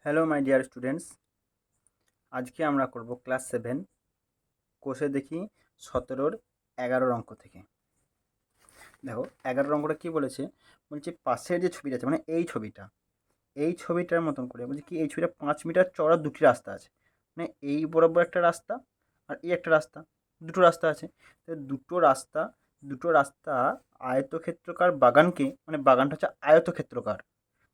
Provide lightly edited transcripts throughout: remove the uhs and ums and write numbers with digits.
Hello my dear students, আজকে আমরা করব ক্লাস 7 কোষে দেখি 17-র 11 অঙ্ক থেকে। দেখো 11 অঙ্কটা কী বলেছে, বলছে পাশের যে ছবিটা আছে মানে এই ছবিটার মতন করে বলছে কি, এই ছবিটা 5 মিটার চওড়া দুটি রাস্তা আছে। মানে এই বরাবর একটা রাস্তা আর এই একটা রাস্তা, দুটো রাস্তা আছে। তো দুটো রাস্তা আয়তক্ষেত্রকার বাগানকে, মানে বাগানটা হচ্ছে আয়তক্ষেত্রকার,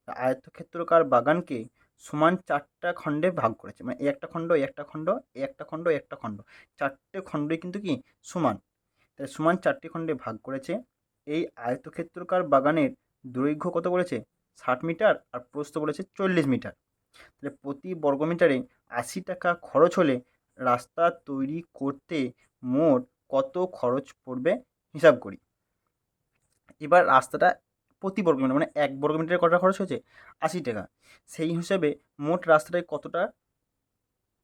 আয়তক্ষেত্রকার বাগানকে সমান 4টা খণ্ডে ভাগ করেছে। মানে এই একটা খণ্ড, এই একটা খণ্ড, এই একটা খণ্ড, এই একটা খণ্ড, 4টে খণ্ডই কিন্তু কি সমান। তাই সমান 4টি খণ্ডে ভাগ করেছে। এই আয়তক্ষেত্রকার বাগানের দৈর্ঘ্য কত বলেছে, 60 মিটার, আর প্রস্থ বলেছে 40 মিটার। তাহলে প্রতি বর্গমিটারে 80 টাকা খরচ হলে রাস্তা তৈরি করতে মোট কত খরচ পড়বে হিসাব করি। এবার রাস্তাটা প্রতি বর্গমিটার মানে 1 বর্গমিটারে কত খরচ হয়েছে, 80 টাকা। সেই হিসাবে মোট রাস্তাটায় কতটা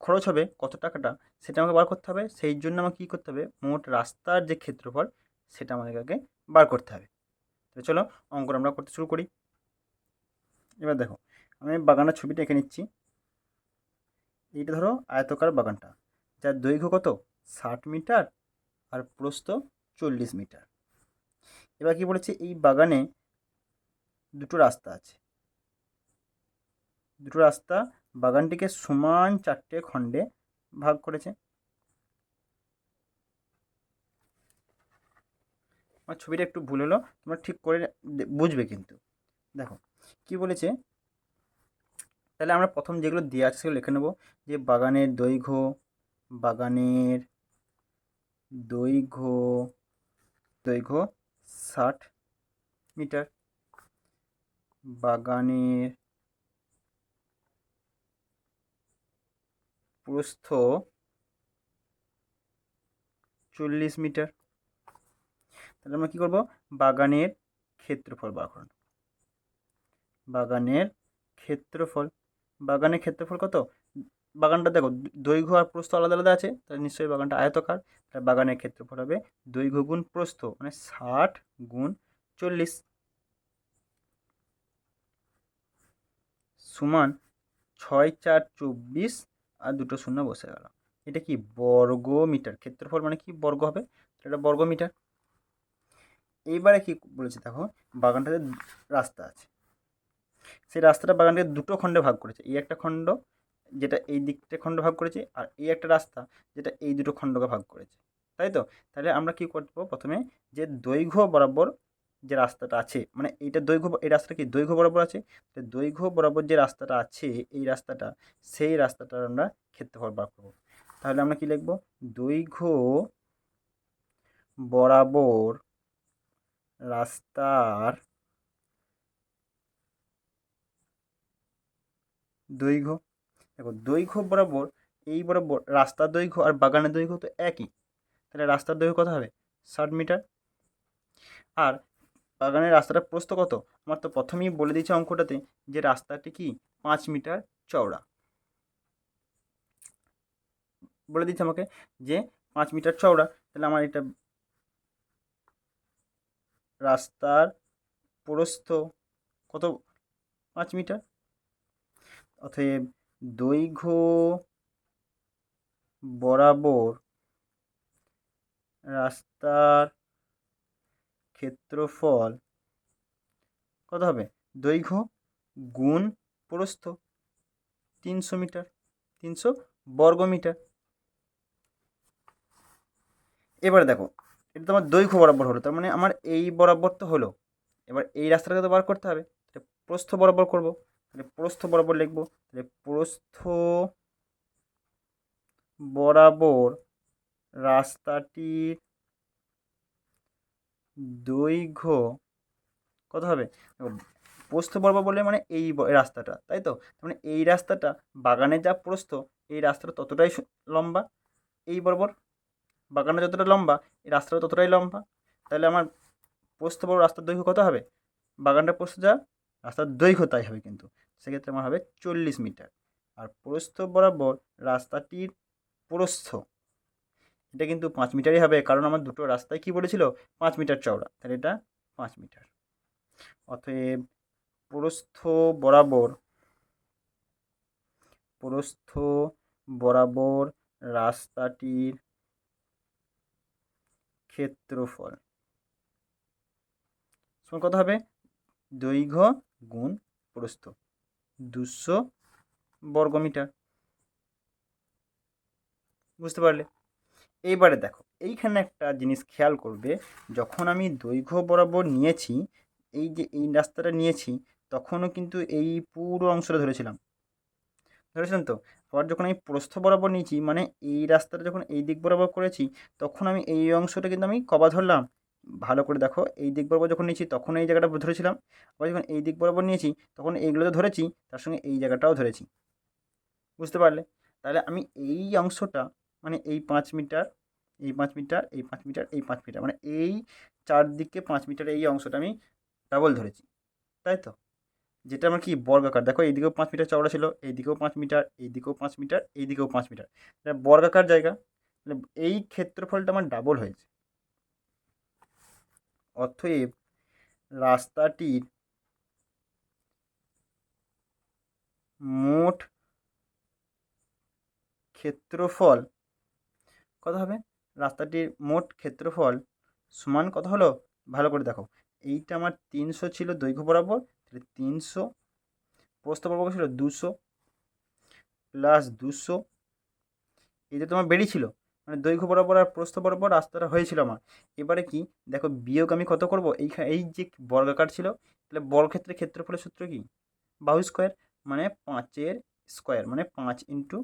খরচ হবে, কত টাকাটা, সেটা আমাকে বার করতে হবে। সেই জন্য আমাকে কী করতে হবে, মোট রাস্তার যে ক্ষেত্রফল সেটা আমাদের আগে বার করতে হবে। তো চলো অঙ্কটা আমরা করতে শুরু করি। এবার দেখো, আমি বাগানের ছবিটা এঁকে নিচ্ছি। এইটা ধরো আয়তকার বাগানটা, যার দৈর্ঘ্য কত, 60 মিটার, আর প্রস্থ 40 মিটার। এবার কি বলেছে, এই বাগানে দুটো রাস্তা আছে। দুটো রাস্তা বাগানটিকে সমান 4টে খণ্ডে ভাগ করেছে। আমার ছবিটা একটু ভুল হলো, তোমরা ঠিক করে বুঝবে কিন্তু। দেখো কি বলেছে, তাহলে আমরা প্রথম যেগুলো দেওয়া আছে সেগুলো লিখে নেব। যে বাগানের দৈর্ঘ্য দৈর্ঘ্য 60 মিটার, বাগানের প্রস্থ 40 মিটার। তাহলে আমরা কী করব, বাগানের ক্ষেত্রফল বার করব। বাগানের ক্ষেত্রফল বাগানের ক্ষেত্রফল কত, বাগানটা দেখো দৈর্ঘ্য আর প্রস্থ আলাদা আলাদা আছে, তাহলে নিশ্চয়ই বাগানটা আয়তকার। তাহলে বাগানের ক্ষেত্রফল হবে দৈর্ঘ্য গুণ প্রস্থ, মানে 60 গুণ 40 সমান 6×4 = 24, আর দুটো শূন্য বসে গেল। এটা কি বর্গ মিটার, ক্ষেত্রফল মানে কি বর্গ হবে, এটা বর্গ মিটার। এইবারে কি বলেছে দেখো, বাগানটাতে রাস্তা আছে, সেই রাস্তাটা বাগানকে দুটো খণ্ডে ভাগ করেছে। এই একটা খণ্ড যেটা এই দিকটা খণ্ড ভাগ করেছে, আর এই একটা রাস্তা যেটা এই দুটো খণ্ডকে ভাগ করেছে, তাই তো। তাহলে আমরা কি করব, প্রথমে যে দৈর্ঘ্য বরাবর যে রাস্তাটা আছে, মানে এইটা দৈর্ঘ্য, এই রাস্তাটা কি দৈর্ঘ্য বরাবর আছে, তো দৈর্ঘ্য বরাবর যে রাস্তাটা আছে, এই রাস্তাটা, সেই রাস্তাটার আমরা ক্ষেত্রফল বার করব। তাহলে আমরা কি লিখব, দৈর্ঘ্য বরাবর রাস্তার দৈর্ঘ্য। দেখো দৈর্ঘ্য বরাবর, এই বরাবর রাস্তার দৈর্ঘ্য আর বাগানের দৈর্ঘ্য তো একই, তাহলে রাস্তার দৈর্ঘ্য কত হবে, 60 মিটার। আর বাগানের রাস্তাটার প্রস্থ কত, আমার তো প্রথমেই বলে দিয়েছে অঙ্কটাতে যে রাস্তাটি কি 5 মিটার চওড়া, বলে দিচ্ছে আমাকে যে 5 মিটার চওড়া। তাহলে আমার এটা রাস্তার প্রস্থ কত, 5 মিটার। অতএব দৈর্ঘ্য বরাবর রাস্তার ক্ষেত্রফল কত হবে, দৈর্ঘ্য গুণ প্রস্থ, 300 মিটার, 300 বর্গমিটার। এবারে দেখো, এটা তো আমার দৈর্ঘ্য বরাবর হলো, তার মানে আমার এই বরাবর তো হলো। এবার এই রাস্তাটাকে তো বার করতে হবে, তাহলে প্রস্থ বরাবর করব। তাহলে প্রস্থ বরাবর লিখব, তাহলে প্রস্থ বরাবর রাস্তাটির দৈর্ঘ্য কত হবে, দেখো প্রস্থ বরাবর বললে মানে এই রাস্তাটা, তাই তো। তার মানে এই রাস্তাটা বাগানের যা প্রস্থ, এই রাস্তাটা ততটাই লম্বা, এই বরাবর বাগানটা যতটা লম্বা এই রাস্তাটা ততটাই লম্বা। তাহলে আমার প্রস্থ বরাবর রাস্তার দৈর্ঘ্য কত হবে, বাগানটার প্রস্থ যা রাস্তার দৈর্ঘ্য তাই হবে কিন্তু। সেক্ষেত্রে আমার হবে 40 মিটার। আর প্রস্থ বরাবর রাস্তাটির প্রস্থ, এটা কিন্তু 5 মিটারই হবে, কারণ আমার দুটো রাস্তায় কী বলেছিল, 5 মিটার চওড়া, তাহলে এটা 5 মিটার। অতএব প্রস্থ বরাবর প্রস্থ বরাবর রাস্তাটির ক্ষেত্রফল সমান কত হবে? দৈর্ঘ্য গুণ প্রস্থ, 200 বর্গমিটার। বুঝতে পারলে? এইবারে দেখো, এইখানে একটা জিনিস খেয়াল করবে, যখন আমি দৈর্ঘ্য বরাবর নিয়েছি, এই যে এই রাস্তাটা নিয়েছি, তখনও কিন্তু এই পুরো অংশটা ধরেছিলাম তো। আবার যখন আমি প্রস্থ বরাবর নিয়েছি, মানে এই রাস্তাটা যখন এই দিক বরাবর করেছি, তখন আমি এই অংশটা কিন্তু আমি কবা ধরলাম? ভালো করে দেখো, এই দিক বরাবর যখন নিয়েছি তখন এই জায়গাটা ধরেছিলাম, আবার যখন এই দিক বরাবর নিয়েছি তখন এইগুলো তো ধরেছি, তার সঙ্গে এই জায়গাটাও ধরেছি। বুঝতে পারলে? তাহলে আমি এই অংশটা, মানে এই 5 মিটার, এই 5 মিটার, এই 5 মিটার, এই 5 মিটার, মানে এই চারদিকে 5 মিটার এই অংশটা আমি ডাবল ধরেছি, তাই তো? যেটা আমার কি বর্গাকার, দেখো এইদিকেও 5 মিটার চওড়া ছিল, এইদিকেও 5 মিটার, এইদিকেও 5 মিটার, এইদিকেও 5 মিটার, এটা বর্গাকার জায়গা, মানে এই ক্ষেত্রফলটা আমার ডাবল হয়েছে। অতএব রাস্তাটির মোট ক্ষেত্রফল কত হবে? রাস্তাটির মোট ক্ষেত্রফল সমান কত হলো? ভালো করে দেখো, এইটা আমার 300 ছিল দৈর্ঘ্য বরাবর, তাহলে 300, প্রস্থ বরাবর ছিল 200, প্লাস 200, এইটা তোমার বেরিয়েছিল, মানে দৈর্ঘ্য বরাবর আর প্রস্থ বরাবর রাস্তাটা হয়েছিল আমার। এবারে কি দেখো, বিয়োগ আমি কত করব? এই যে বর্গাকার ছিল, তাহলে বর্গক্ষেত্রের ক্ষেত্রফলের সূত্র কি? বাহু স্কোয়ার, মানে 5-এর স্কোয়ার, মানে 5 ইন্টু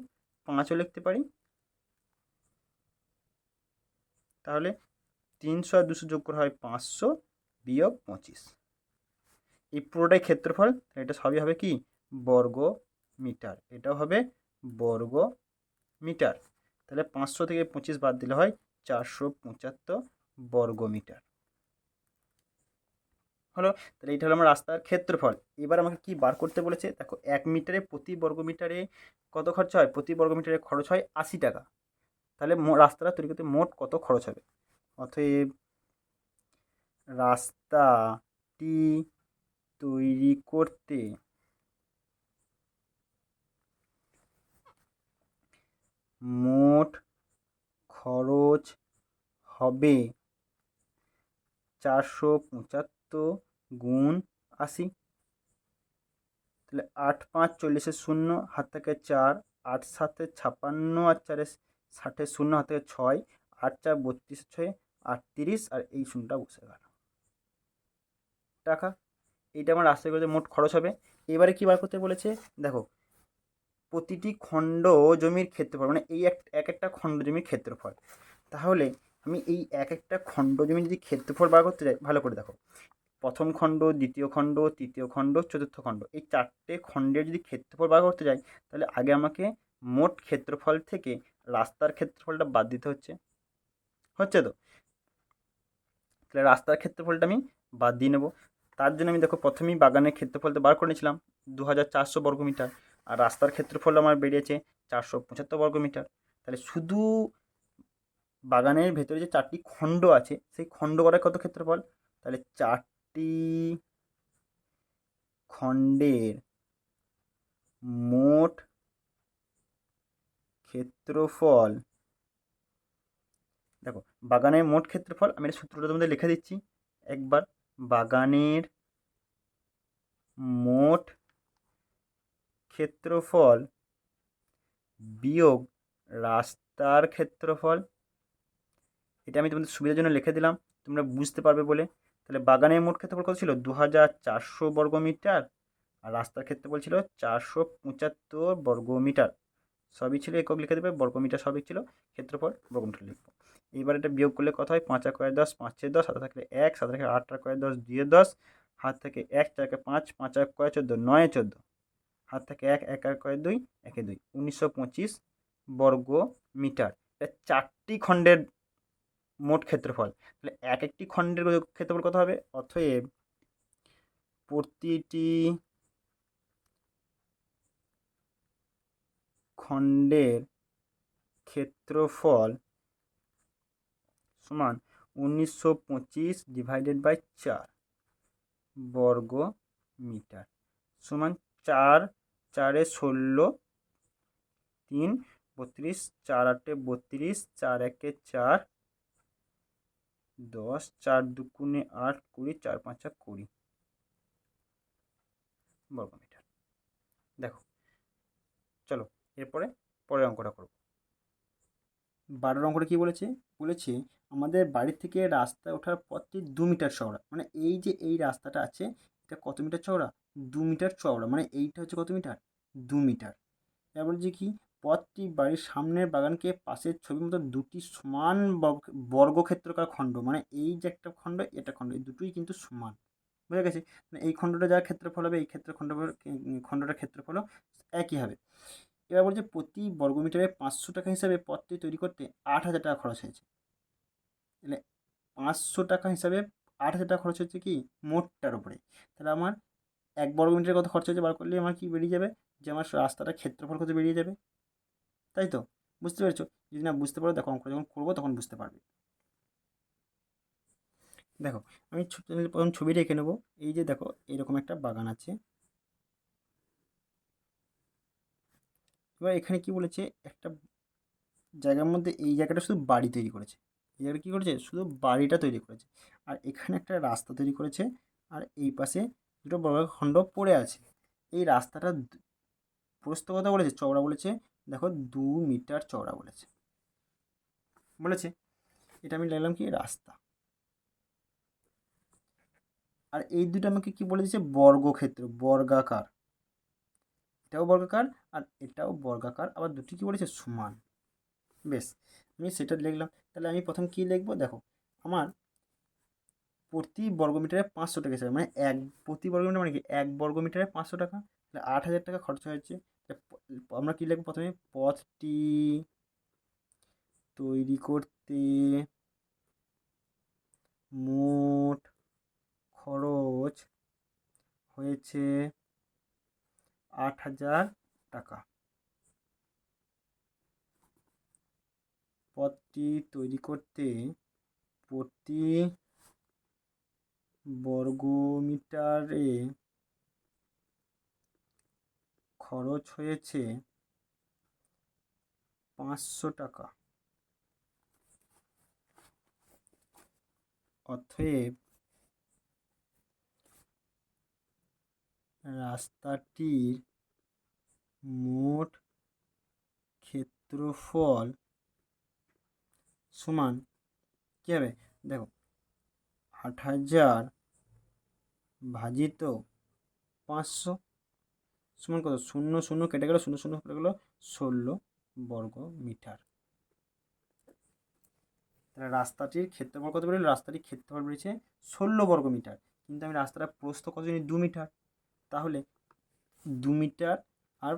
5ও লিখতে পারি। তাহলে 300 আর 200 যোগ করা হয় 500 বিয়োগ 25, এই পুরোটাই ক্ষেত্রফল, এটা সবই হবে কি? বর্গ মিটার। এটাও হবে বর্গ মিটার। তাহলে 500 থেকে 25 বাদ দিলে হয় 475 বর্গ মিটার হলো। তাহলে এইটা হলো আমার রাস্তার ক্ষেত্রফল। এবার আমাকে কি বার করতে বলেছে? দেখো, 1 মিটারে প্রতি বর্গ মিটারে কত খরচ হয়? প্রতি বর্গ মিটারে খরচ হয় 80 টাকা। তাহলে রাস্তাটা তৈরি করতে মোট কত খরচ হবে? অতএব রাস্তাটি তৈরি করতে মোট খরচ হবে 475 গুণ 80। তাহলে 8-5 40-এর 0, হাত থেকে 4, 8-7 56, আর 4 60, 0 হাত থেকে 6, 8-4 32, 6 38, আর এই শূন্যটা বসে গেল টাকা। এইটা আমার রাস্তায় করতে মোট খরচ হবে। এবারে কী বার করতে বলেছে? দেখো, প্রতিটি খণ্ড জমির ক্ষেত্রফল, মানে এই এক একটা খণ্ড জমির ক্ষেত্রফল। তাহলে আমি এই এক একটা খণ্ড জমির যদি ক্ষেত্রফল বার করতে যাই, ভালো করে দেখো, প্রথম খণ্ড, দ্বিতীয় খণ্ড, তৃতীয় খণ্ড, চতুর্থ খণ্ড, এই 4টে খণ্ডের যদি ক্ষেত্রফল বার করতে যাই, তাহলে আগে আমাকে মোট ক্ষেত্রফল থেকে রাস্তার ক্ষেত্রফলটা বাদ দিতে হচ্ছে তো। তাহলে রাস্তার ক্ষেত্রফলটা আমি বাদ দিয়ে নেব। তার জন্য আমি দেখো, প্রথমেই বাগানের ক্ষেত্রফলটা বার করে নিয়েছিলাম 2400 বর্গমিটার, আর রাস্তার ক্ষেত্রফল আমার বেরিয়েছে 475 বর্গমিটার। তাহলে শুধু বাগানের ভেতরে যে 4টি খণ্ড আছে, সেই খণ্ড করার কত ক্ষেত্রফল? তাহলে 4টি খণ্ডের মোট ক্ষেত্রফল, দেখো বাগানের মোট ক্ষেত্রফল, আমি এটা সূত্রটা তোমাদের লিখে দিচ্ছি একবার। বাগানের মোট ক্ষেত্রফল বিয়োগ রাস্তার ক্ষেত্রফল, এটা আমি তোমাদের সুবিধার জন্য লিখে দিলাম, তোমরা বুঝতে পারবে বলে। তাহলে বাগানের মোট ক্ষেত্রফল কত ছিল? 2400 বর্গমিটার, আর রাস্তার ক্ষেত্রফল ছিল 475 বর্গমিটার। সবই ছিল একক লিখে দেবে, বর্গমিটার সবই ছিল, ক্ষেত্রফল বর্গমিটার লিখবো। এইবার এটা বিয়োগ করলে কত হয়? 5 আর কয় 10, 5 এর 10, হাতে থাকলে 1, সাথে থাকলে 8 আর কয় 10, 2 এর 10, হাত থেকে 1, 4 5, 5 আর কয় 14, 9 এ 14, হাত থেকে 1, 1 আর কয় 2, 1 এ 2, 1925 বর্গ মিটার। এটা 4টি খণ্ডের মোট ক্ষেত্রফল। তাহলে এক একটি খণ্ডের ক্ষেত্রফল কত হবে? অতএব প্রতিটি খণ্ডের ক্ষেত্রফল সমান 1925 ডিভাইডেড বাই 4 বর্গ মিটার, সমান 4, 4 এ 16, 3 32, 4 8 32, 4 1 4 10, 4 2 8 20, 4 5 20 বর্গমিটার। দেখো চলো এরপরে পরের অঙ্কটা করব। 12 অঙ্কটা কী বলেছে? বলেছে আমাদের বাড়ি থেকে রাস্তায় ওঠার পথটি 2 মিটার চওড়া। মানে এই যে এই রাস্তাটা আছে এটা কত মিটার চওড়া? 2 মিটার চওড়া। মানে এইটা হচ্ছে কত মিটার? 2 মিটার। এবার বলছে কি পথটি বাড়ির সামনের বাগানকে পাশের ছবির মতো দুটি সমান বর্গক্ষেত্রকার খণ্ড, মানে এই যে একটা খণ্ড এটা খণ্ড, এই দুটোই কিন্তু সমান। বুঝা গেছে? মানে এই খণ্ডটা যার ক্ষেত্রফল হবে এই খণ্ডটার ক্ষেত্রফলও একই হবে। এবার বলছে প্রতি বর্গমিটারে 500 টাকা হিসাবে পথটি তৈরি করতে 8,000 টাকা খরচ হয়েছে। তাহলে 500 টাকা হিসাবে 8,000 টাকা খরচ হচ্ছে কি মোটটার উপরে। তাহলে আমার 1 বর্গমিটারে কত খরচ হয়েছে বার করলে আমার কি বেরিয়ে যাবে? যে আমার রাস্তাটার ক্ষেত্রফল কত বেরিয়ে যাবে, তাই তো? বুঝতে পেরেছো? যদি না বুঝতে পারো দেখো অঙ্কটা যখন করবো তখন বুঝতে পারবে। দেখো আমি প্রথম ছবিটা এঁকে নেবো। এই যে দেখো এরকম একটা বাগান আছে। এবার এখানে কি বলেছে একটা জায়গার মধ্যে এই জায়গাটা শুধু বাড়ি তৈরি করেছে, এই জায়গাটা কী করেছে শুধু বাড়িটা তৈরি করেছে, আর এখানে একটা রাস্তা তৈরি করেছে, আর এই পাশে দুটো বর্গখণ্ড পড়ে আছে। এই রাস্তাটা প্রস্থ কত বলেছে? চওড়া বলেছে দেখো 2 মিটার চওড়া বলেছে। এটা আমি লিখলাম কি রাস্তা। আর এই দুটো আমাকে কি বলে দিয়েছে? বর্গক্ষেত্র, বর্গাকার। এটাও বর্গাকার আর এটাও বর্গাকার, আবার দুটি কি বলেছে? সমান। বেশ, আমি সেটা লিখলাম। তাহলে আমি প্রথম কি লিখবো? দেখো আমার প্রতি বর্গমিটারে 500 টাকা হিসাবে, মানে প্রতি বর্গমিটার মানে কি 1 বর্গমিটারে 500 টাকা, তাহলে 8,000 টাকা খরচ হয়েছে। আমরা কি লিখবো প্রথমে? পথটি তৈরি করতে মোট খরচ হয়েছে 8,000 টাকা। পথটি তৈরি করতে প্রতি বর্গমিটারে খরচ হয়েছে 500 টাকা। অতএব রাস্তাটির মোট ক্ষেত্রফল সমান কী হবে? দেখো 8,000 ভাজিত 500 সমান কত? 0 0 কেটে গেল, 0 0 কেটে গেল, 16 বর্গ মিটার। তাহলে রাস্তাটির ক্ষেত্রফল কত বেরোলো? রাস্তাটির ক্ষেত্রফল বেরিয়েছে 16 বর্গ মিটার, কিন্তু আমি রাস্তাটা প্রস্থ কত জানি? 2 মিটার। তাহলে 2 মিটার আর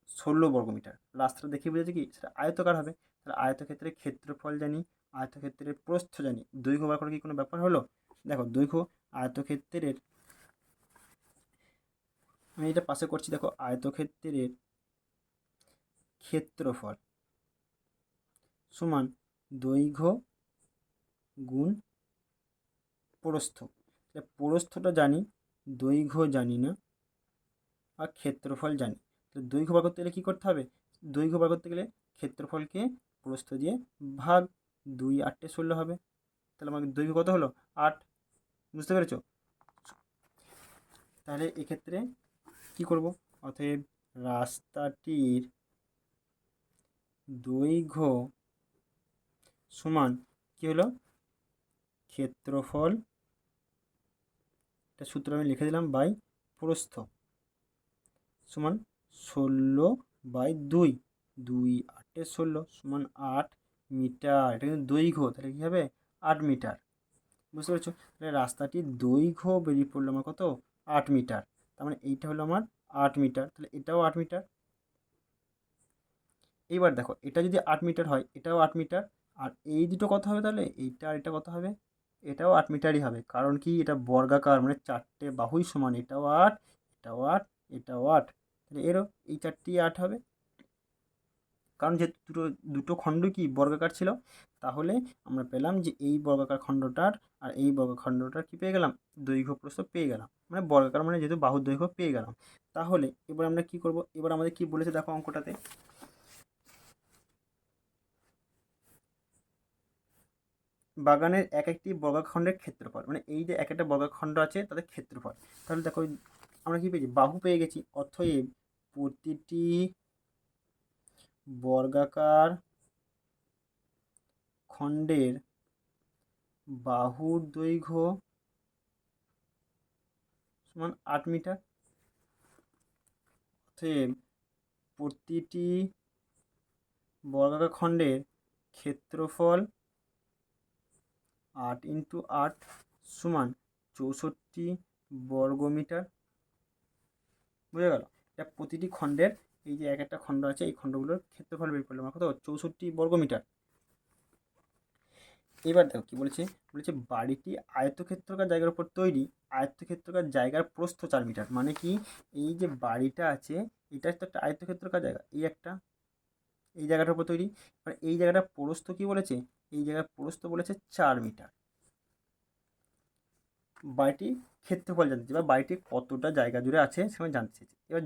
16 বর্গ মিটার, রাস্তাটা দেখে বুঝেছে কি সেটা আয়তকার হবে। তাহলে আয়তক্ষেত্রের ক্ষেত্রফল জানি, আয়তক্ষেত্রের প্রস্থ জানি, দৈর্ঘ্য বার করা কি কোনো ব্যাপার হলো? দেখো দৈর্ঘ্য আয়তক্ষেত্রের, আমি এটা পাশে করছি, দেখো আয়তক্ষেত্রের ক্ষেত্রফল সমান দৈর্ঘ্য গুণ প্রস্থ। প্রস্থটা জানি, দৈর্ঘ্য জানি না, আর ক্ষেত্রফল জানি। তাহলে দৈর্ঘ্য বার করতে গেলে কী করতে হবে? দৈর্ঘ্য বার করতে গেলে ক্ষেত্রফলকে প্রস্থ দিয়ে ভাগ, 2 8 16 হবে। তাহলে আমাদের দৈর্ঘ্য কত হলো? 8। বুঝতে পেরেছো? তাহলে এক্ষেত্রে কি করব? অতএব রাস্তাটির দৈর্ঘ্য সমান কী হলো? ক্ষেত্রফল, এটা সূত্র আমি লিখে দিলাম, বাই প্রস্থ সমান 16/2, 2 8 16 সমান 8 মিটার। এটা কিন্তু দৈর্ঘ্য, তাহলে কী হবে? 8 মিটার। বুঝতে পেরেছো? তাহলে রাস্তাটির দৈর্ঘ্য বেরিয়ে পড়লো আমার কত? 8 মিটার। তার মানে এইটা হলো আমার 8 মিটার, তাহলে এটাও 8 মিটার। এইবার দেখো এটা যদি 8 মিটার হয়, এটাও 8 মিটার, আর এই দুটো কত হবে তাহলে? এইটা আর এটা কত হবে? এটাও 8 মিটারই হবে, কারণ কি এটা বর্গাকার, মানে 4টে বাহুই সমান, এটাও 8, এটাও 8, এটাও 8, তাহলে এরও এই 4টি 8 হবে, কারণ যেহেতু দুটো খণ্ড কি বর্গাকার ছিল। তাহলে আমরা পেলাম যে এই বর্গাকার খণ্ডটার আর এই বর্গখণ্ডটার কী পেয়ে গেলাম? দৈর্ঘ্য প্রস্থ পেয়ে গেলাম, মানে বর্গাকার মানে যেহেতু বাহুর দৈর্ঘ্য পেয়ে গেলাম। তাহলে এবার আমরা কি করব? এবার আমাদের কি বলেছে দেখো অঙ্কটাতে, বাগানের এক একটি বর্গখণ্ডের ক্ষেত্রফল, মানে এই যে এক একটা বর্গখণ্ড আছে তাদের ক্ষেত্রফল। তাহলে দেখো আমরা কি পেয়েছি, বাহু পেয়ে গেছি। অতএব প্রতিটি বর্গাকার খণ্ডের বাহুর দৈর্ঘ্য সমান 8 মিটার। অতএব প্রতিটি বর্গাকার খণ্ডের ক্ষেত্রফল 8 × 8 সমান 64 বর্গমিটার। বুঝে গেল? এটা প্রতিটি খণ্ডের, এই যে এক একটা খণ্ড আছে এই খণ্ডগুলোর ক্ষেত্রফল বের করলাম, কত 64 বর্গমিটার। এবার দেখো কি বলেছে, বলেছে বাড়িটি আয়তক্ষেত্রাকার জায়গার উপর তৈরি, আয়তক্ষেত্রাকার জায়গার প্রস্থ 4 মিটার। মানে কি, এই যে বাড়িটা আছে এটা তো একটা আয়তক্ষেত্রাকার জায়গা, এই জায়গাটার উপর তৈরি, মানে এই জায়গাটা প্রস্থ কি বলেছে, এই জায়গার প্রস্থ বলেছে 4 মিটার। বাড়িটি ক্ষেত্রফল জানতে চাই, বা বাড়িটি কতটা জায়গা জুড়ে আছে সেটা জানতে চাইছি। এবার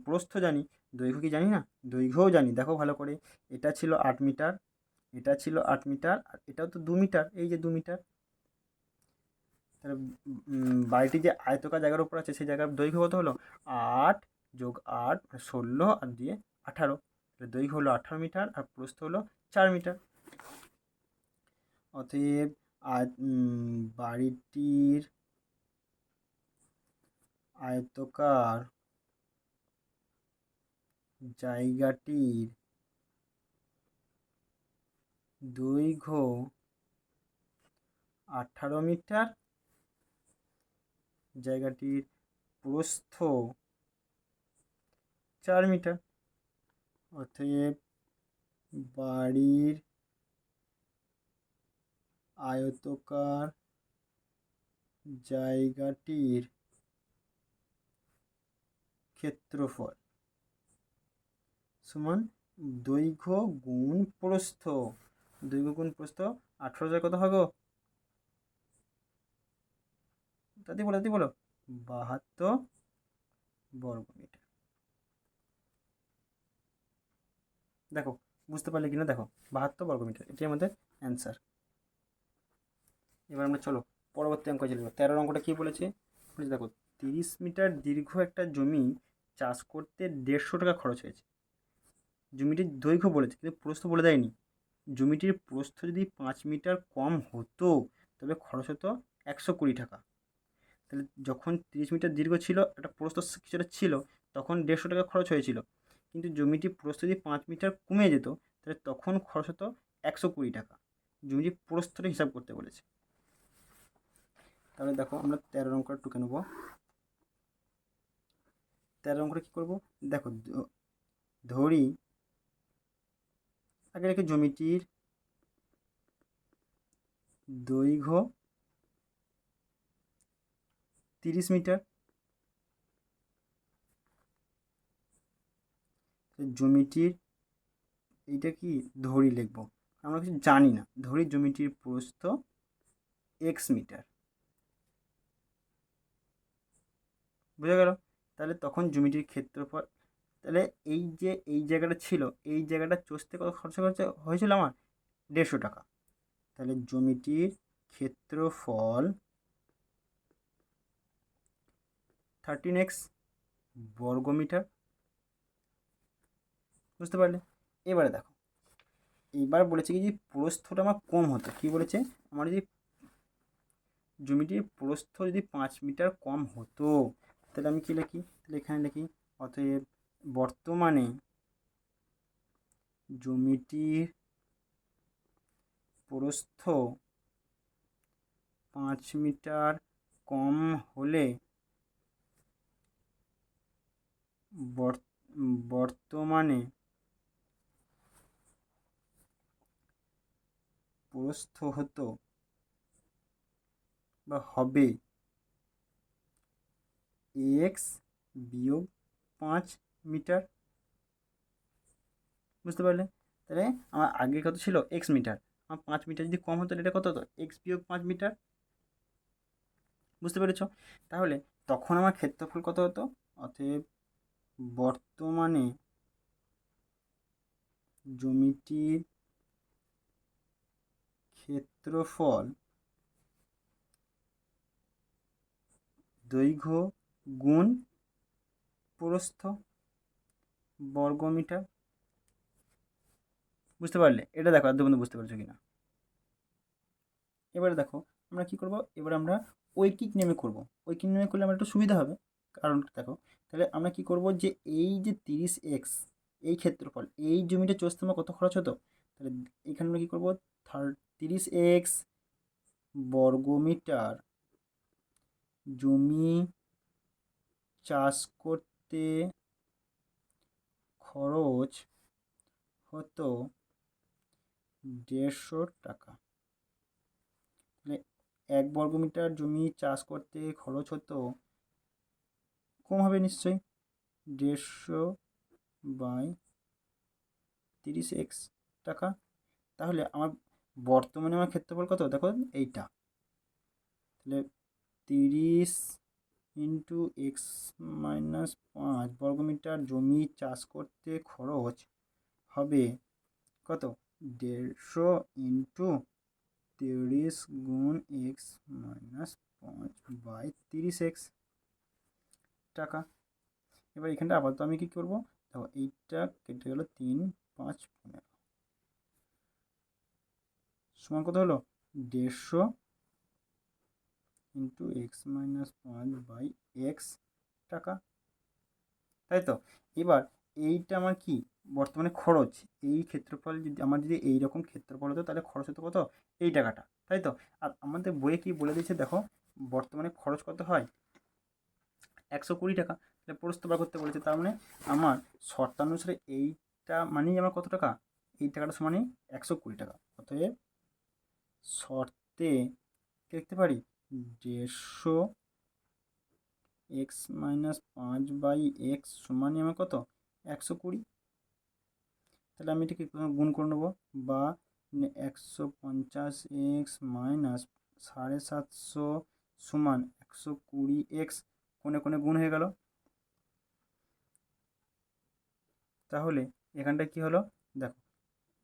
প্রস্থ জানি, দৈর্ঘ্য কি জানি না, দৈর্ঘ্যও জানি। দেখো ভালো করে, এটা ছিল 8 মিটার, এটা ছিল 8 মিটার, আর এটাও তো 2 মিটার, এই যে 2 মিটার। তাহলে বাড়িটি যে আয়তকার জায়গার উপর আছে সেই জায়গার দৈর্ঘ্য কত হলো, 8 + 8 16 আর 2 18। দৈর্ঘ্য হলো 18 মিটার আর প্রস্থ হলো 4 মিটার। অতএব বাড়িটির আয়তকার জায়গাটির দৈর্ঘ্য 18 মিটার, জায়গাটির প্রস্থ 4 মিটার। অতএব বাড়ির আয়তকার জায়গাটির ক্ষেত্রফল সমান দৈর্ঘ্য গুণ প্রস্থ। দৈর্ঘ্য গুণ প্রস্থ 18 কত হবে, তাতে বলো 72 বর্গমিটার। দেখো বুঝতে পারলে কিনা, দেখো 72 বর্গমিটার, এটি আমাদের অ্যান্সার। এবার আমরা চলো পরবর্তী অঙ্ক চলে যাবো। 13 অঙ্কটা কী বলেছে, দেখো 30 মিটার দীর্ঘ একটা জমি চাষ করতে 150 টাকা খরচ হয়েছে। জমিটির দৈর্ঘ্য বলেছে কিন্তু প্রস্থ বলে দেয়নি। জমিটির প্রস্থ যদি 5 মিটার কম হতো তবে খরচ হতো 120 টাকা। তাহলে যখন 30 মিটার দীর্ঘ ছিল, একটা প্রস্থ কিছুটা ছিল, তখন 150 টাকা খরচ হয়েছিল। কিন্তু জমিটির প্রস্থ যদি 5 মিটার কমে যেত তাহলে তখন খরচ হতো 120 টাকা। জমিটির প্রস্থটা হিসাব করতে বলেছে। তাহলে দেখো আমরা 13 অঙ্কটা টুকে নেব। 13 অঙ্কটা কী করবো, দেখো ধরি আগে রেখে জমিটির দৈর্ঘ্য 30 মিটার। জমিটির এইটা কি ধরি লিখবো, আমরা কিছু জানি না। ধরি জমিটির প্রস্থ x মিটার, বুঝা গেল? তাহলে তখন জমিটির ক্ষেত্রফল, তাহলে এই যে এই জায়গাটা ছিল, এই জায়গাটা চষতে কত খরচা হয়েছিল আমার, 150 টাকা। তাহলে জমিটির ক্ষেত্রফল 13x বর্গমিটার। বুঝতে পারলে? এবারে দেখো, এবার বলেছে কি যে প্রস্থটা আমার কম হতো। কি বলেছে, আমার যদি জমিটির প্রস্থ যদি 5 মিটার কম হতো তাহলে আমি কি লিখি, তাহলে এখানে লিখি অতএব বর্তমানে জমিটির প্রস্থ 5 মিটার কম হলে বর্তমানে প্রস্থ হতো বা হবে x - 5 মিটার। বুঝতে পারলে? তাহলে আমার আগে কত ছিল, x মিটার, আমার 5 মিটার যদি কম হতো এটা কত হতো, x - 5 মিটার। বুঝতে পেরেছ? তাহলে তখন আমার ক্ষেত্রফল কত হতো, অতএব বর্তমানে জমিটির ক্ষেত্রফল দৈর্ঘ্য গুণ প্রস্থ বর্গমিটার। বুঝতে পারলে? এটা দেখো আদ্য বন্ধু বুঝতে পারছো কিনা। এবারে দেখো আমরা কি করব, এবার আমরা ঐকিক নেমে করব। ঐকিক নেমে করলে আমার একটু সুবিধা হবে, কারণ দেখো তাহলে আমরা কি করব, যে এই যে 30x এই ক্ষেত্রফল, এই জমিটা চষতে আমার কত খরচ হতো, তাহলে এখানে আমরা কী করবো, 30x বর্গমিটার জমি চাষ করতে খরচ হতো 150 টাকা। তাহলে 1 বর্গমিটার জমি চাষ করতে খরচ হতো, কম হবে নিশ্চয়ই, 150/30x টাকা। তাহলে আমার বর্তমানে আমার ক্ষেত্রফল কত দেখো, এইটা। তাহলে 30 ইন্টু x-5 বর্গমিটার জমি চাষ করতে খরচ হবে কত, 150 ইন্টু 30 গুণ x-5/30x টাকা। এবার এখানটা আপাতত আমি কী করবো, দেখো এইটা কেটে গেল 3, 5, 15 সমান কত হলো, 150 ইন্টু x-5/x টাকা, তাই তো। এবার এইটা আমার কি বর্তমানে খরচ, এই ক্ষেত্রফল যদি আমার যদি এইরকম ক্ষেত্রফল হতো তাহলে খরচ হতো কত, এই টাকাটা, তাই তো। আর আমাদের বইয়ে কি বলে দিয়েছে দেখো, বর্তমানে খরচ কত হয়, 120 টাকা। তাহলে প্রস্থ বার করতে বলেছে, তার মানে আমার শর্তানুসারে এইটা মানেই আমার কত টাকা, এই টাকাটা সমানই 120 টাকা। অতএব শর্তে দেখতে পারি 150 x-5/x সমানই আমার কত, 120। তাহলে আমি এটাকে গুণ করে নেবো, বা 150x মাইনাস 750 সমান 120x, কোণে কোণে গুণ হয়ে গেল। তাহলে এখানটা কি হলো দেখো,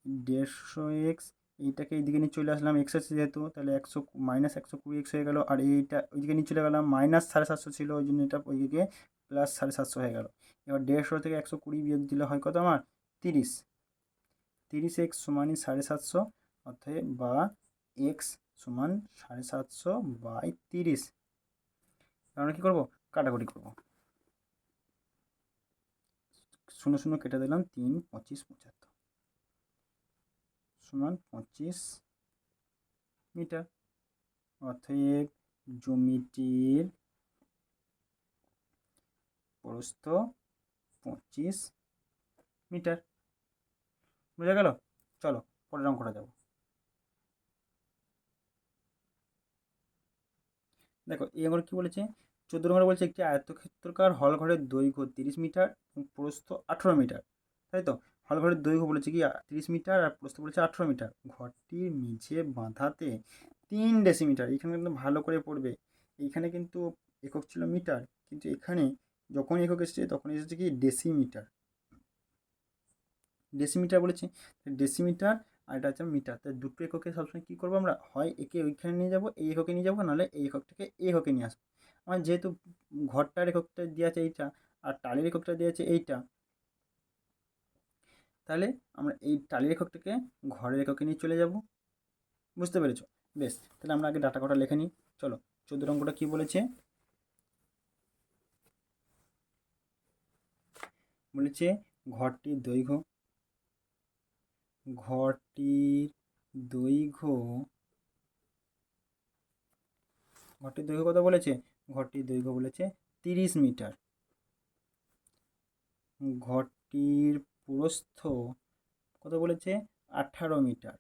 150x, এইটাকে এইদিকে নিয়ে চলে আসলাম, এক্স আছে যেহেতু, তাহলে 100 মাইনাস 120x হয়ে গেল। আর এইটা ওইদিকে নিয়ে চলে গেলাম, মাইনাস 750 ছিল, ওই জন্য এটা ওইদিকে প্লাস 750 হয়ে গেল। এবার 150 থেকে 120 বিয়োগ দিলে হয় কত আমার, 30। 30x সমানই 750, অতএব বা এক্স সমান 750/30। আমরা কী করবো, কাটাকুটি করবো, 0 0 কেটে দিলাম, 3, 25, 75 সমান 25 মিটার। অতএব জমিটির প্রস্থ 25 মিটার। বুঝা গেল? চলো পরের অঙ্কটা যাব। দেখো এই অঙ্কটা কী বলেছে, 14 নম্বরে বলছে একটি আয়তক্ষেত্রাকার হল ঘরের দৈর্ঘ্য 30 মিটার এবং প্রস্থ 18 মিটার, তাই তো। হল ঘরের দৈর্ঘ্য বলেছে কি 30 মিটার আর প্রস্থ বলেছে 18 মিটার। ঘরটির মেঝে বাঁধাতে 3 ডেসিমিটার, এখানে কিন্তু ভালো করে পড়বে, এইখানে কিন্তু একক ছিল মিটার, কিন্তু এখানে যখন একক এসেছে তখন এসেছে কি ডেসিমিটার। ডেসিমিটার বলেছে, ডেসিমিটার আর এটা হচ্ছে মিটার, তাই দুটো এককে সবসময় কী করবো আমরা, হয় একে ওইখানে নিয়ে যাবো, এই এককে নিয়ে যাবো, নাহলে এই এককটাকে এই এককে নিয়ে আসবো। আমার যেহেতু ঘরটার এককটা দেওয়া আছে এইটা, আর টালির এককটা দেওয়া আছে এইটা, তাহলে আমরা এই টালির এককটাকে ঘরের এককে নিয়ে চলে যাব। বুঝতে পেরেছো? বেশ, তাহলে আমরা আগে ডাটা কটা লিখে নিই। চলো 14 অঙ্কটা কী বলেছে, বলেছে ঘরটির দৈর্ঘ্য, ঘরটির দৈর্ঘ্য ঘরটির দৈর্ঘ্য কত বলেছে, ঘরটির দৈর্ঘ্য বলেছে 30 মিটার। ঘরটির প্রস্থ কত বলেছে, 18 মিটার।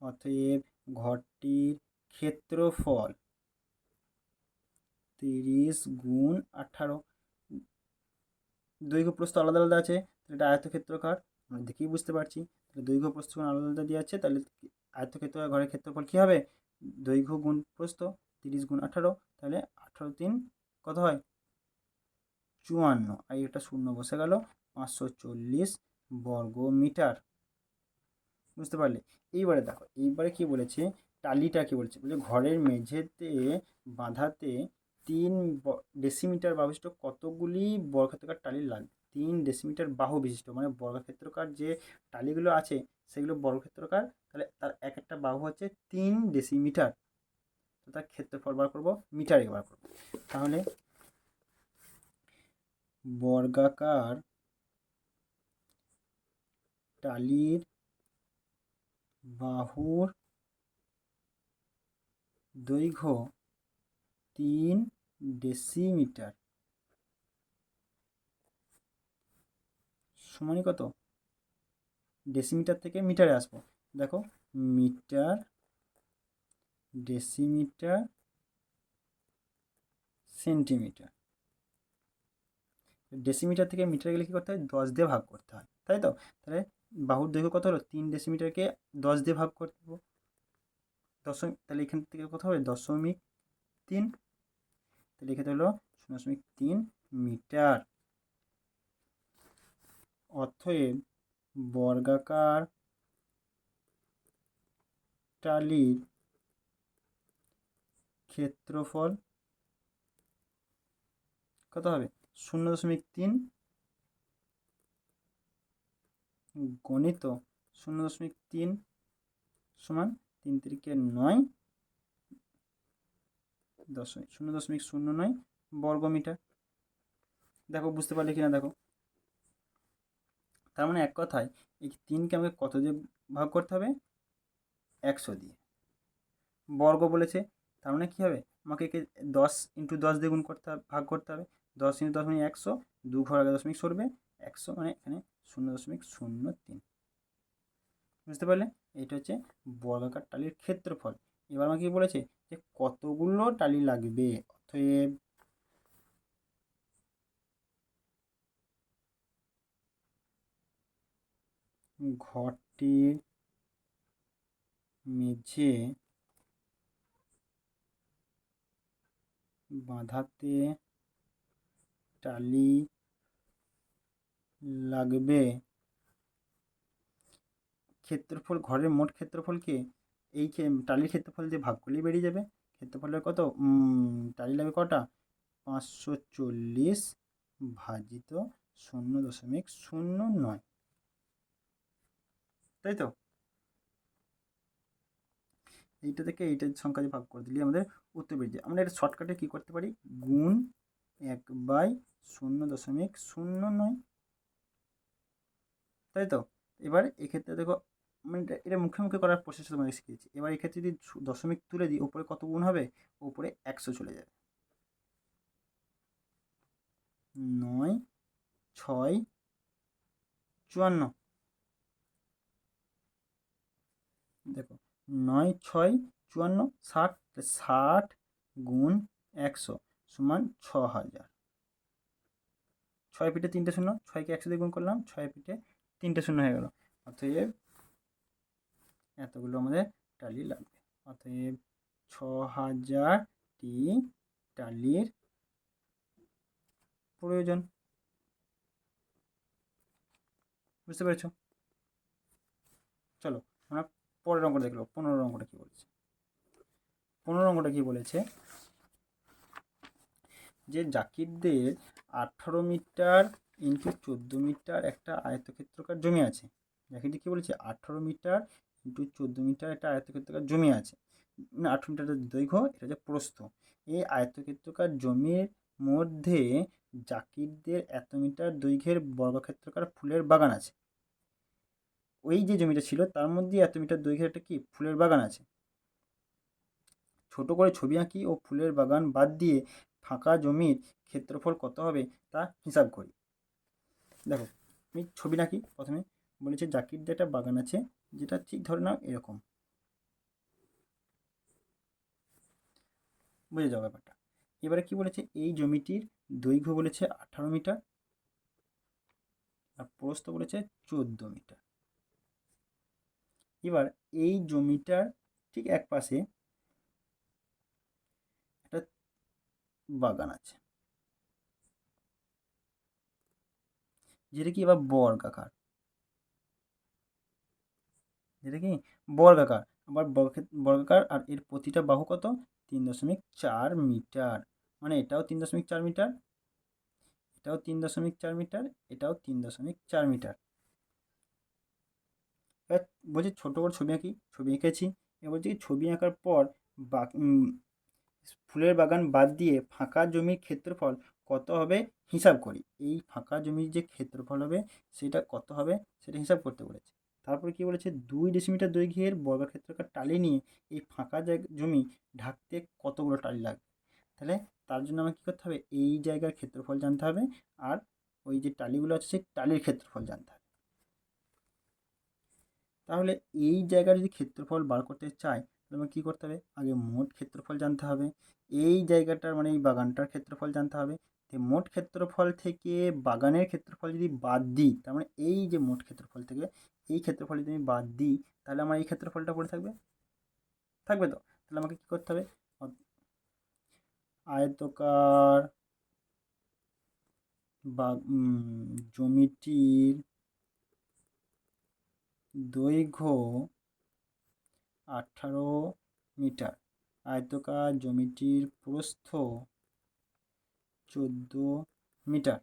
অতএব ঘরটির ক্ষেত্রফল 30 গুণ 18। দৈর্ঘ্য প্রস্থ আলাদা আলাদা আছে, তাহলে এটা আয়তক্ষেত্রাকার, আমরা দেখেই বুঝতে পারছি। তাহলে দৈর্ঘ্য প্রস্থ আলাদা আলাদা দিয়ে আছে, তাহলে আয়তক্ষেত্রাকার ঘরের ক্ষেত্রফল কী হবে, দৈর্ঘ্য গুণ প্রস্থ 30 গুণ 18, তাহলে 18 3 কত হয়, 54, আর এটা শূন্য বসে গেল, 540 বর্গ মিটার। বুঝতে পারলে? এইবারে দেখো, এইবারে কি বলেছে, টালিটা কি বলেছে, বলে ঘরের মেঝেতে বাঁধাতে 3 ডেসিমিটার বাহুবিশিষ্ট কতগুলি বর্গক্ষেত্রাকার টালি লাগবে। 3 ডেসিমিটার বাহু বিশিষ্ট, মানে বর্গক্ষেত্রকার যে টালিগুলো আছে সেগুলো বর্গক্ষেত্রকার, তাহলে তার এক একটা বাহু হচ্ছে 3 ডেসিমিটার। তো তার ক্ষেত্রফল বার করবো, মিটারে বার করবো। তাহলে বর্গাকার টালির বাহুর দৈর্ঘ্য 3 ডেসিমিটার সমানই কত, ডেসিমিটার থেকে মিটারে আসবো। দেখো, মিটার, ডেসিমিটার, সেন্টিমিটার। ডেসিমিটার থেকে মিটারে গেলে কী করতে হয়, 10 দিয়ে ভাগ করতে হয়, তাই তো? তাহলে বাহুর দৈর্ঘ্য কত হলো, 3 ডেসিমিটারকে 10 দিয়ে ভাগ করব, দশমিক, তাহলে এখান থেকে কত হবে, 0.3। তাহলে এক্ষেত্রে হলো 0.3 মিটার। অতএব বর্গাকার টালির ক্ষেত্রফল কত হবে, 0.3 গণিত 0.3 সমান 3 তিরিকে 9 0.09 বর্গমিটার। দেখো বুঝতে পারলে কিনা দেখো। তার মানে এক কথায় এই 3কে আমাকে কত দিয়ে ভাগ করতে হবে, 100 দিয়ে। বর্গ বলেছে, তার মানে কী হবে, আমাকে একে 10 × 10 দিয়ে গুণ করতে হবে, ভাগ করতে হবে। 10 × 10 মানে 100, 2 ঘর আগে দশমিক সরবে, 100 মানে এখানে 0.03। বুঝতে পারলে? এটা হচ্ছে বর্গাকার টালির ক্ষেত্রফল। এবার আমাকে কি বলেছে, যে কতগুলো টালি লাগবে। অতএব ঘরটির মেঝে বাঁধাতে টালি লাগবে। ক্ষেত্রফল, ঘরের মোট ক্ষেত্রফলকে এই টালির ক্ষেত্রফল দিয়ে ভাগ করলেই বেরিয়ে যাবে। ক্ষেত্রফলের কত, টালি লাগবে কটা, 540 ভাজিত 0.09, তাই তো? এইটা থেকে এইটার সংখ্যা দিয়ে ভাগ করে দিলে আমাদের উত্তর বেরিয়ে যায়। আমরা এটা শর্টকাটে কী করতে পারি, গুণ 1/0.09, তাই তো? এবার এক্ষেত্রে দেখো, মানে এটা মুখে মুখে করার প্রসেস তোমাকে শিখিয়েছি। এবার এক্ষেত্রে যদি দশমিক তুলে দিই, ওপরে কত গুণ হবে, ওপরে 100 চলে যাবে। 9, 6, 54। দেখো, 9, 6, 54, 60, 60 গুণ 100 সমান 6000। 6 পিঠে 3টে শূন্য, 6কে 100 দিয়ে গুণ করলাম, 6 পিঠে 3টে শূন্য হয়ে গেল। অতএব এতগুলো আমাদের টালি লাগবে। অতএব 6000টি টালির প্রয়োজন। বুঝতে পেরেছ? চলো আমরা পরের অঙ্কটা দেখলো। 15 অঙ্কটা কী বলেছে। 15 অঙ্কটা কী বলেছে, যে জাকিরদের 18 মিটার ইন্টু 14 মিটার একটা আয়তক্ষেত্রকার জমি আছে। জাকিরদের কী বলেছে, 18 মিটার ইন্টু 14 মিটার একটা আয়তক্ষেত্রকার জমি আছে। 18 মিটারের দৈর্ঘ্য, এটা হচ্ছে প্রস্থ। এই আয়তক্ষেত্রকার জমির মধ্যে জাকিরদের এত মিটার দৈর্ঘ্যের বর্গক্ষেত্রকার ফুলের বাগান আছে। ওই যে জমিটা ছিল তার মধ্যে এত মিটার দৈর্ঘ্যের একটা কি ফুলের বাগান আছে। ছোট করে ছবি আঁকি ও ফুলের বাগান বাদ দিয়ে ফাঁকা জমির ক্ষেত্রফল কত হবে তা হিসাব করি। দেখো, আমি ছবি আঁকি। প্রথমে বলেছে জাকিরদের একটা বাগান আছে, যেটা ঠিক ধরে নাও এরকম, বুঝে যাও ব্যাপারটা। এবারে কি বলেছে, এই জমিটির দৈর্ঘ্য বলেছে 18 মিটার আর প্রস্থ বলেছে 14 মিটার। এবার এই জমিটার ঠিক এক পাশে একটা বাগান আছে, যেটা কি এবার বর্গাকার। যেটা কি বর্গাকার। আবার বর্গাকার, আর এর প্রতিটা বাহু কত? 3.4 মিটার। মানে এটাও 3.4 মিটার, এটাও 3.4 মিটার, এটাও 3.4 মিটার। এবার বলছি ছোটো করে ছবি আঁকি, ছবি এঁকেছি। এবার বলছি ছবি আঁকার পর ফুলের বাগান বাদ দিয়ে ফাঁকা জমির ক্ষেত্রফল কত হবে হিসাব করি। এই ফাঁকা জমির যে ক্ষেত্রফল হবে সেটা কত হবে সেটা হিসাব করতে বলেছে। তারপরে কি বলেছে, 2 ডেসিমিটার দৈর্ঘ্যের বর্গক্ষেত্রাকার টালি নিয়ে এই ফাঁকা জমি ঢাকতে কতগুলো টালি লাগবে। তাহলে তার জন্য আমাকে কী করতে হবে, এই জায়গার ক্ষেত্রফল জানতে হবে, আর ওই যে টালিগুলো আছে সেই টালির ক্ষেত্রফল জানতে হবে। তাহলে এই জায়গার যদি ক্ষেত্রফল বার করতে চাই তাহলে আমাকে কী করতে হবে, আগে মোট ক্ষেত্রফল জানতে হবে। এই জায়গাটার মানে এই বাগানটার ক্ষেত্রফল জানতে হবে। তো মোট ক্ষেত্রফল থেকে বাগানের ক্ষেত্রফল যদি বাদ দিই, তার মানে এই যে মোট ক্ষেত্রফল থেকে এই ক্ষেত্রফল যদি আমি বাদ দিই তাহলে আমার এই ক্ষেত্রফলটা পড়ে থাকবে, থাকবে তো। তাহলে আমাকে কী করতে হবে, আয়তকার বা জমিটির দৈর্ঘ্য 18 মিটার, আয়তকার জমিটির প্রস্থ 14 মিটার।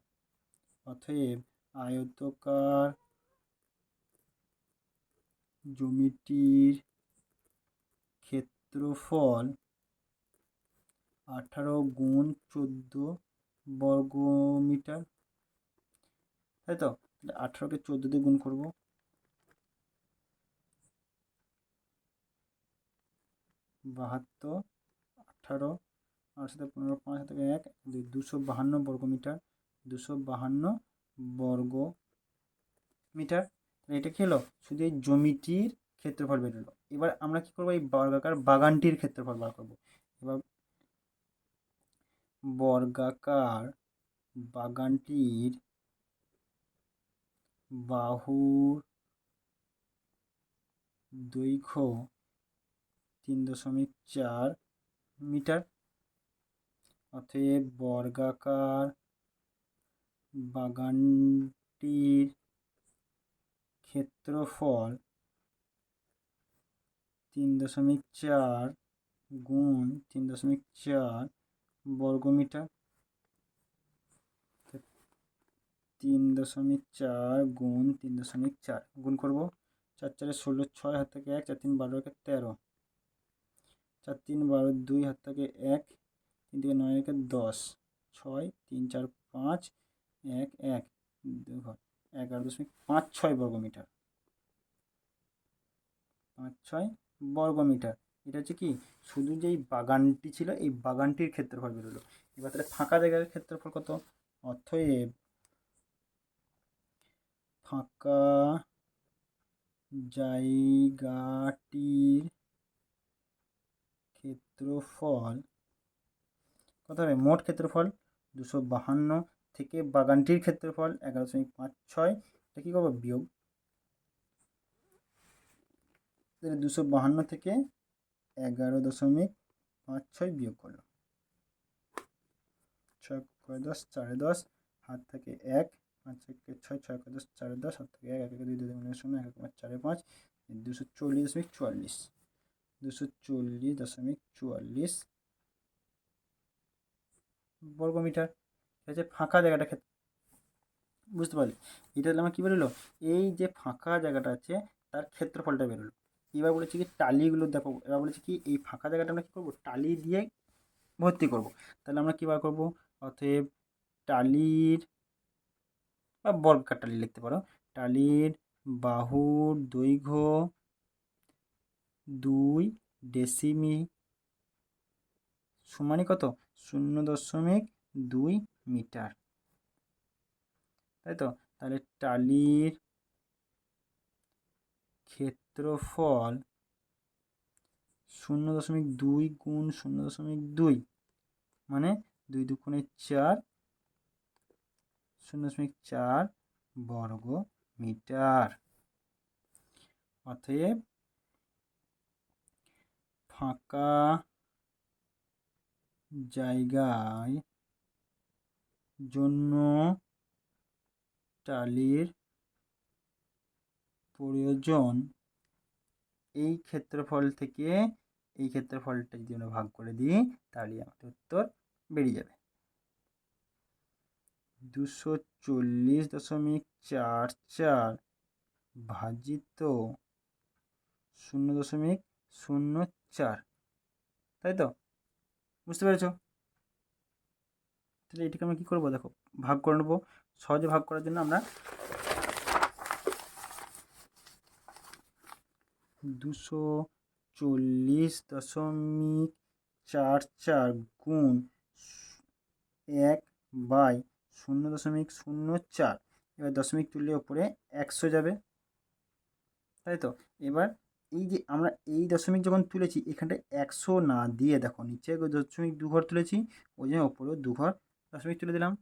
অতএব আয়তকার জমিটির ক্ষেত্রফল 18 গুণ 14 বর্গ মিটার, তাই তো। 18কে 14 দিয়ে গুণ করবো, 72, 18, 8 সাথে 15, 5 থেকে 1, 252 বর্গ মিটার, 252 বর্গ মিটার। এটা কি হলো, শুধু এই জমিটির ক্ষেত্রফল বেরোলো। এবার আমরা কি করবো, এই বর্গাকার বাগানটির ক্ষেত্রফল বার করবো। এবার বর্গাকার বাগানটির বাহুর দৈর্ঘ্য 3.4 মিটার। অতএব বর্গাকার বাগানটির ক্ষেত্রফল 3.4 গুণ 3.4 বর্গমিটার। 3.4 গুণ 3.4 গুণ করবো, 4 4 16, 6 হাত থেকে 1, 4 3 12, 13, 4 3 12, 2 হাত থেকে 1, 3 থেকে 9 একে 10, 6 3 4 5 1 1 2 ঘর 11.56 বর্গমিটার, 5-6 বর্গমিটার। এটা হচ্ছে কি, শুধু যেই বাগানটি ছিল এই বাগানটির ক্ষেত্রফল বেরোলো। এবার তাহলে ফাঁকা জায়গার ক্ষেত্রফল কত, অতএব ফাঁকা জায়গাটির ক্ষেত্রফল কত হবে, মোট ক্ষেত্রফল 252 থেকে বাগানটির ক্ষেত্রফল 11.56, এটা কী করবো বিয়োগ, 252 থেকে 11.56 বিয়োগ করলো, 6 10 4 10, হাত থেকে 1, 5 থেকে 6, 6 10 4 10, হাত থেকে 1, 1 2 2 0, 1 4 5, 240.44, 240.44 বর্গমিটার। এটা হচ্ছে ফাঁকা জায়গাটা বুঝতে পারলি। এটা তাহলে আমার কী বেরোলো, এই যে ফাঁকা জায়গাটা আছে তার ক্ষেত্রফলটা বেরোলো। এবার বলেছি কি টালিগুলো দেখো, এবার বলেছি কি এই ফাঁকা জায়গাটা আমরা কী করবো, টালি দিয়ে ভর্তি করব। তাহলে আমরা কী বার করবো, অতএব টালির বা বর্গাকার টালি লিখতে পারো, টালির বাহুর দৈর্ঘ্য 2 ডেসিমি সমানই কত, 0.2 মিটার, তাই তো। তাহলে টালির ক্ষেত্রফল 0.2 গুণ 0.2 মানে 2 দুগুণে 4, 0.4 বর্গ মিটার। অতএব ফাঁকা জায়গায় জন্য টালির প্রয়োজন এই ক্ষেত্রফল থেকে এই ক্ষেত্রফলটা যদি আমরা ভাগ করে দিই তাহলে আমাদের উত্তর বেরিয়ে যাবে। 240.44 ভাজিত 0.04, তাই তো? বুঝতে পেরেছো? তাহলে এটাকে আমরা কী করবো, দেখো ভাগ করে নেবো। সহজে ভাগ করার জন্য আমরা 240.44 গুণ 1/0.04, এবার দশমিক তুললে ওপরে 100 যাবে, তাই তো? এবার এই যে আমরা এই দশমিক যখন তুলেছি এখানটায় 100 না দিয়ে দেখো নিচে দশমিক 2 ঘর তুলেছি, ওই জন্য ওপরেও 2 ঘর দশমিক তুলে দিলাম।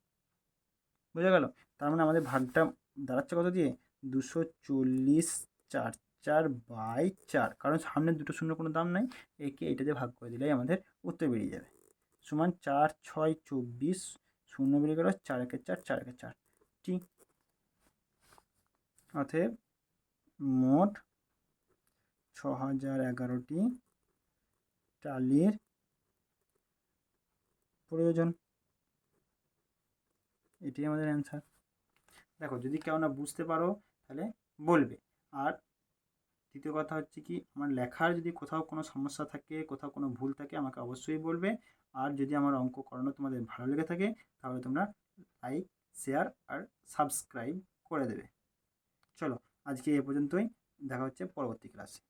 বোঝা গেল? তার মানে আমাদের ভাগটা দাঁড়াচ্ছে কত দিয়ে, 240/4, কারণ সামনে দুটো শূন্য কোনো দাম নাই, একে এটা দিয়ে ভাগ করে দিলেই আমাদের উত্তর বেরিয়ে যাবে। সমান 4 6 24, শূন্য বেরিয়ে গেল, 4 একে 4, 4 একে 4, ঠিক। অতএব মোট 6011টি টালির প্রয়োজন। এটি আমাদের অ্যান্সার। দেখো যদি কেউ না বুঝতে পারো তাহলে বলবে। আর দ্বিতীয় কথা হচ্ছে কি, আমার লেখার যদি কোথাও কোনো সমস্যা থাকে, কোথাও কোনো ভুল থাকে আমাকে অবশ্যই বলবে। আর যদি আমার অঙ্ক করানো তোমাদের ভালো লেগে থাকে তাহলে তোমরা লাইক, শেয়ার আর সাবস্ক্রাইব করে দেবে। চলো আজকে এ পর্যন্তই, দেখা হচ্ছে পরবর্তী ক্লাসে।